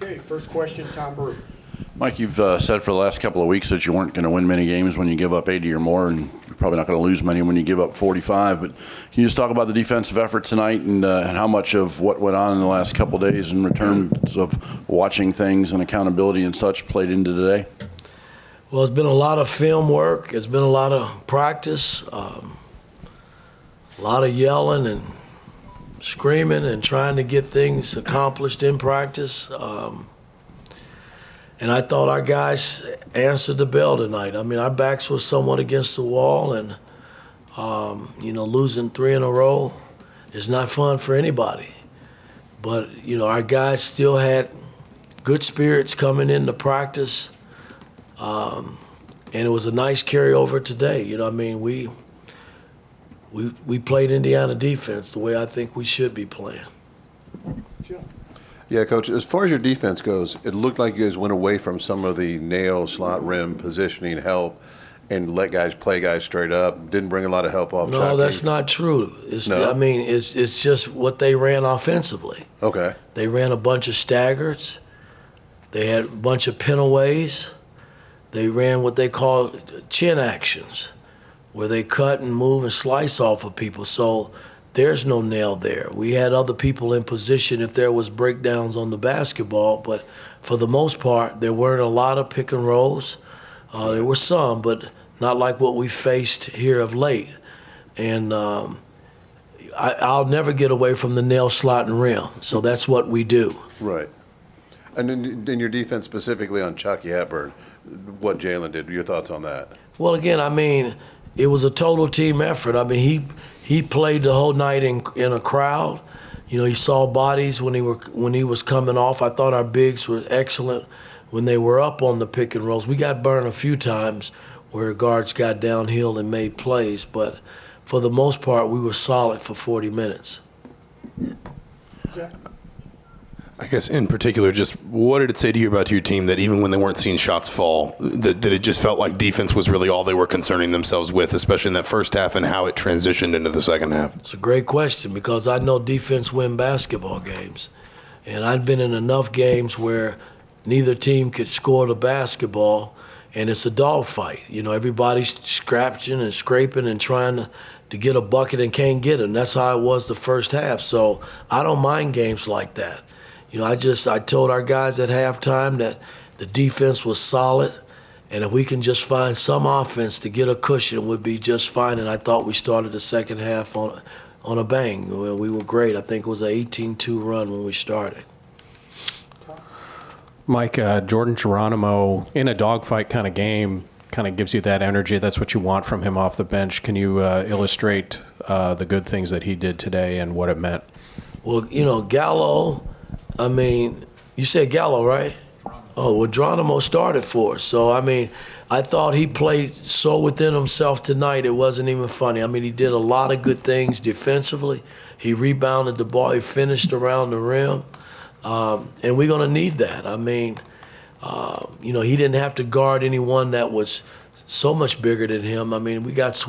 Okay, first question, Tom Brew. Mike, you've said for the last couple of weeks that you weren't going to win many games when you give up 80 or more, and you're probably not going to lose many when you give up 45. But can you just talk about the defensive effort tonight and how much of what went on in the last couple of days in terms of watching things and accountability and such played into today? Well, it's been a lot of film work. It's been a lot of practice, a lot of yelling and screaming and trying to get things accomplished in practice. And I thought our guys answered the bell tonight. I mean, our backs were somewhat against the wall, and, losing 3 in a row is not fun for anybody. But, our guys still had good spirits coming into practice, and it was a nice carryover today. We played Indiana defense the way I think we should be playing. Jeff. Yeah, Coach, as far as your defense goes, it looked like you guys went away from some of the nail, slot, rim, positioning help and let guys play guys straight up. Didn't bring a lot of help off. No, that's not true. No? It's just what they ran offensively. Okay. They ran a bunch of staggers. They had a bunch of pin-aways. They ran what they call chin actions, where they cut and move and slice off of people. So there's no nail there. We had other people in position if there was breakdowns on the basketball, but for the most part, there weren't a lot of pick and rolls. There were some, but not like what we faced here of late. And I'll never get away from the nail, slot, and rim. So that's what we do. Right. And then your defense specifically on Chucky Hepburn, what Jalen did, your thoughts on that? Well, again, it was a total team effort. He played the whole night in a crowd. He saw bodies when he was coming off. I thought our bigs were excellent when they were up on the pick and rolls. We got burned a few times where guards got downhill and made plays, but for the most part, we were solid for 40 minutes. Zach. I guess in particular, just what did it say to you about your team that even when they weren't seeing shots fall, that it just felt like defense was really all they were concerning themselves with, especially in that first half and how it transitioned into the second half? It's a great question because I know defense win basketball games. And I've been in enough games where neither team could score the basketball, and it's a dogfight. Everybody's scratching and scraping and trying to get a bucket and can't get it. And that's how it was the first half. So I don't mind games like that. I told our guys at halftime that the defense was solid, and if we can just find some offense to get a cushion, we'd be just fine. And I thought we started the second half on a bang. We were great. I think it was an 18-2 run when we started. Mike, Jordan Geronimo in a dogfight kind of game kind of gives you that energy. That's what you want from him off the bench. Can you illustrate the good things that he did today and what it meant? Well, Gallo, you said Gallo, right? Oh, well, Geronimo started for us. So, I thought he played so within himself tonight, it wasn't even funny. He did a lot of good things defensively. He rebounded the ball. He finished around the rim. And we're going to need that. He didn't have to guard anyone that was so much bigger than him. We got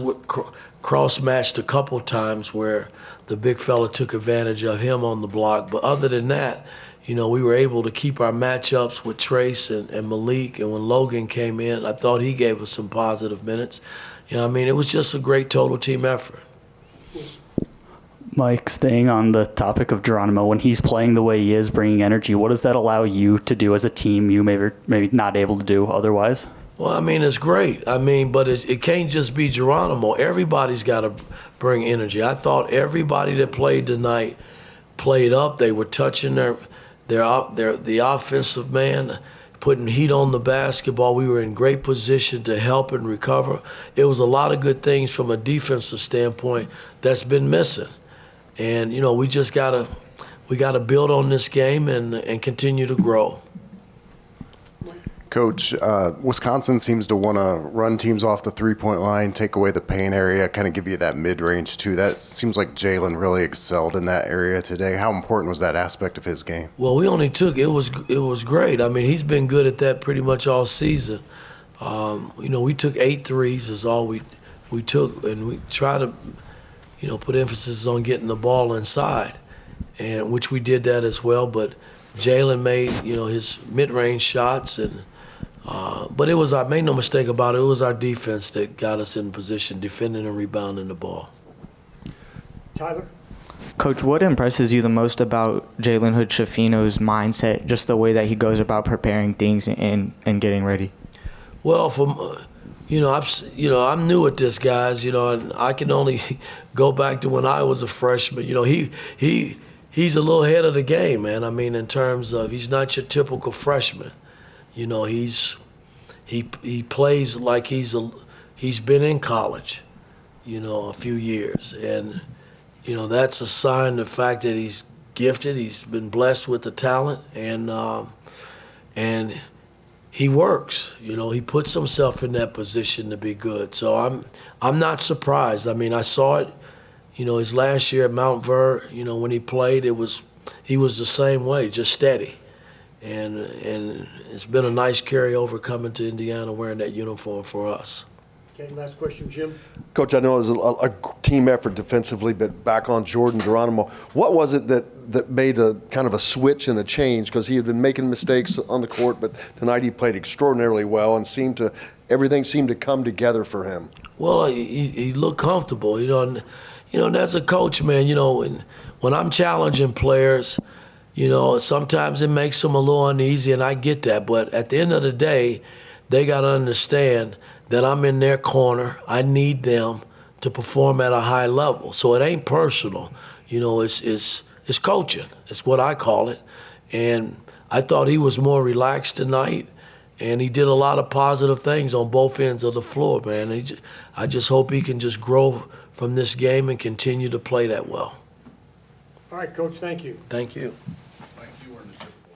cross-matched a couple times where the big fella took advantage of him on the block. But other than that, we were able to keep our matchups with Trace and Malik. And when Logan came in, I thought he gave us some positive minutes. It was just a great total team effort. Mike, staying on the topic of Geronimo, when he's playing the way he is, bringing energy, what does that allow you to do as a team you maybe not able to do otherwise? Well, it's great. But it can't just be Geronimo. Everybody's got to bring energy. I thought everybody that played tonight played up. They were touching the offensive man, putting heat on the basketball. We were in great position to help and recover. It was a lot of good things from a defensive standpoint that's been missing. And, we just got to build on this game and continue to grow. Coach, Wisconsin seems to want to run teams off the three-point line, take away the paint area, kind of give you that mid-range too. That seems like Jalen really excelled in that area today. How important was that aspect of his game? Well, we only took it was great. He's been good at that pretty much all season. We took 8 threes is all we took, and we try to put emphasis on getting the ball inside, and which we did that as well. But Jalen made, his mid-range shots, and but it was, I made no mistake about it, it was our defense that got us in position, defending and rebounding the ball. Tyler? Coach, what impresses you the most about Jalen Hood-Schifino's mindset, just the way that he goes about preparing things and getting ready? Well, I'm new at this, guys. And I can only go back to when I was a freshman. He's a little ahead of the game, man. I mean, in terms of he's not your typical freshman. He plays like he's been in college, a few years, and that's a sign of the fact that he's gifted. He's been blessed with the talent, and he works. He puts himself in that position to be good. So I'm not surprised. I mean, I saw it, his last year at Mount Ver. When he played, he was the same way, just steady. And it's been a nice carryover coming to Indiana wearing that uniform for us. Okay, last question, Jim. Coach, I know it was a team effort defensively, but back on Jordan Geronimo, what was it that made a kind of a switch and a change? Because he had been making mistakes on the court, but tonight he played extraordinarily well and everything seemed to come together for him. Well, he looked comfortable, and as a coach, man, when I'm challenging players, sometimes it makes them a little uneasy, and I get that. But at the end of the day, they got to understand that I'm in their corner. I need them to perform at a high level. So it ain't personal. It's coaching. It's what I call it. And I thought he was more relaxed tonight, and he did a lot of positive things on both ends of the floor, man. I just hope he can just grow from this game and continue to play that well. All right, Coach, thank you. Thank you.